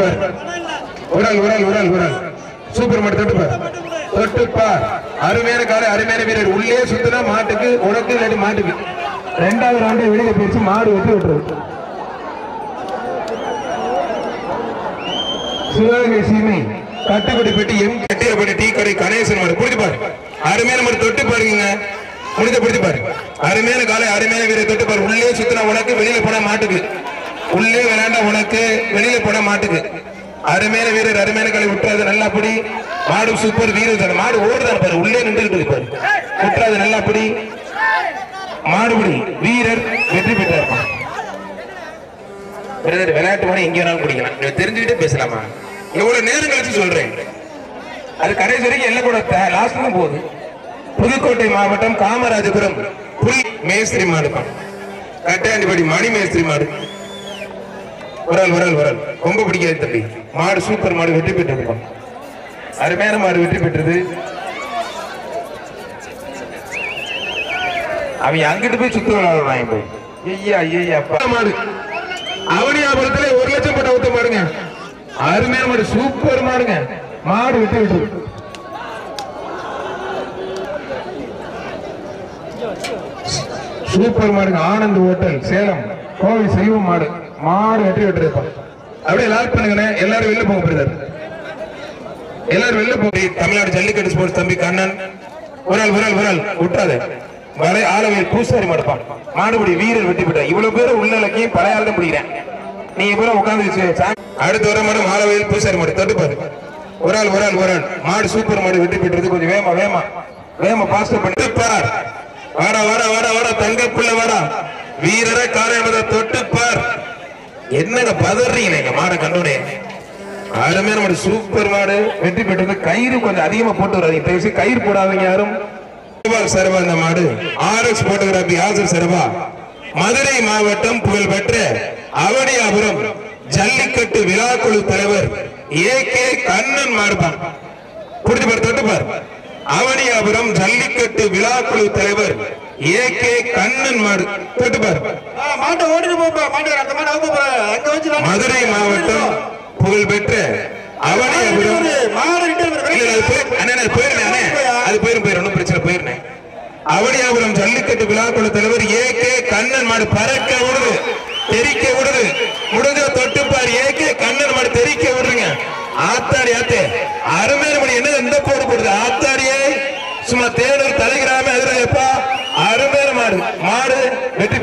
பார் உரல் உரல் உரல் உரல் சூப்பர் மாடு தொட்டு பார் தொட்டு பார் அருமையான காலை அருமையான வீரர் உள்ளே சுத்தினா மாட்டுக்கு உனக்கு இல்லாட்டி மாட்டுக்கு ரெண்டாவது ரவுண்டை வெளியில போயிடுச்சு மாடு வெட்டி விட்டுறது சிவகங்கை சீமை கட்டுப்படி பெட்டி எம் கட்டியப்பட்டி டீ கடை கணேசன் மாடு புரிஞ்சு பாரு அருமையான மாடு தொட்டு பாருங்க முடிஞ்ச பிடிச்சு பாரு அருமையான காலை அருமையான வீரர் தொட்டு பாரு உள்ளே சுத்தினா உனக்கு வெளியில போனா மாட்டுக்கு உள்ளே விளையாண்டா உனக்கு வெளியில போனா மாட்டுக்கு அருமையான வீரர் அருமையான காலை விட்டுறாது நல்லா படி மாடு சூப்பர் வீரர் மாடு ஓடுதான் பாரு உள்ளே நின்றுட்டு பாரு விட்டுறாது நல்லா படி மாடுபடி வீரர் வெற்றி பெற்றார் விளையாட்டு மாதிரி எங்க வேணாலும் பிடிக்கலாம் தெரிஞ்சுக்கிட்டே பேசலாமா எவ்வளவு நேரம் கழிச்சு சொல்றேன் அது கடைசி வரைக்கும் எல்லாம் கூட லாஸ்ட் தான் போகுது புதுக்கோட்டை மாவட்டம் காமராஜபுரம் புல் மேஸ்திரி மாடு கட்டாண்டிப்படி மணி மேஸ்திரி மாடு உரல் உரல் உரல் ரொம்ப பிடிக்காது தம்பி மாடு சூப்பர் மாடு வெற்றி பெற்றது அருமையான மாடு வெற்றி பெற்றது அவங்க அங்கிட்டு போய் சுத்து விளையாடுறாங்க போய் ஐயா ஐயா மாடு அவனியாபுரத்துல 1 லட்சம் போட்ட ஊத்த மாடுங்க அருமையான மாடு சூப்பர் மாடுங்க மாடு வெற்றி பெற்றது சூப்பர் மாடுங்க ஆனந்த் ஹோட்டல் சேலம் கோவை செல்வம் மாடு மாடு வெற்றி வெற்றிருப்பான் அப்படியே லாக் பண்ணுங்க எல்லாரும் வெளில போங்க பிரதர் எல்லாரும் வெளில போய் தமிழ்நாடு ஜல்லிக்கட்டு ஸ்போர்ட்ஸ் தம்பி கண்ணன் உரல் உரல் உரல் விட்டாது வரை ஆலவையில் பூசாரி மாடுப்பான் மாடுபடி வீரர் வெற்றி பெற்ற இவ்வளவு பேரும் உள்ளலக்கையும் பழைய ஆள் தான் பிடிக்கிறேன் நீங்க பூரா உட்காந்து அடுத்து வர மாடு ஆலவையில் பூசாரி மாடு தொட்டுப்பாரு உரல் உரல் உரல் மாடு சூப்பர் மாடு வெற்றி பெற்றது கொஞ்சம் வேமா வேமா வேமா பாஸ்ட் பண்ணி பார் வாடா வாடா வாடா வாடா தங்க பிள்ளை வாடா வீரரை காலையில தொட்டு பார் என்னங்க பதறீங்க மாடை கண்டோடே அருமையான மாடு சூப்பர் மாடு வெற்றி பெற்றது கயிறு கொஞ்சம் அதிகமா போட்டு வராதீங்க கயிறு போடாதீங்க யாரும் சரவா இந்த மாடு ஆர்எக்ஸ் போட்டோகிராபி ஆசர் சரவா மதுரை மாவட்டம் புகழ்பெற்ற அவனியாபுரம் ஜல்லிக்கட்டு விழாக்குழு தலைவர் ஏ.கே. கண்ணன் மாடுபான் புரிஞ்சு பார் தொட்டு பார் அவனியாபுரம் ஜல்லிக்கட்டு விழாக்குழு தலைவர் ஏ.கே. கண்ணன் மாடு தொட்டு பார் மதுரை மாவட்டம் புகழ்பெற்ற அவனியாபுரம் அது போயிரும் பிரச்சனை போயிருந்தேன் அவனியாபுரம் ஜல்லிக்கட்டு விழாக்குழு தலைவர் ஏ.கே. கண்ணன் மாடு பறக்க விடுது தெரிக்க விடுது முடிஞ்ச தொட்டுப்பார் ஏ.கே. கண்ணன் மாடு தெரிக்க விடுறீங்க ஆத்தாடி ஆத்தே அருமையான மணி என்ன எந்த போடு போடுது ஆத்தாடியே சும்மா தேடல் தலைகிறாம எதிர எப்பா அருமையான மாடு மாடு வெற்றி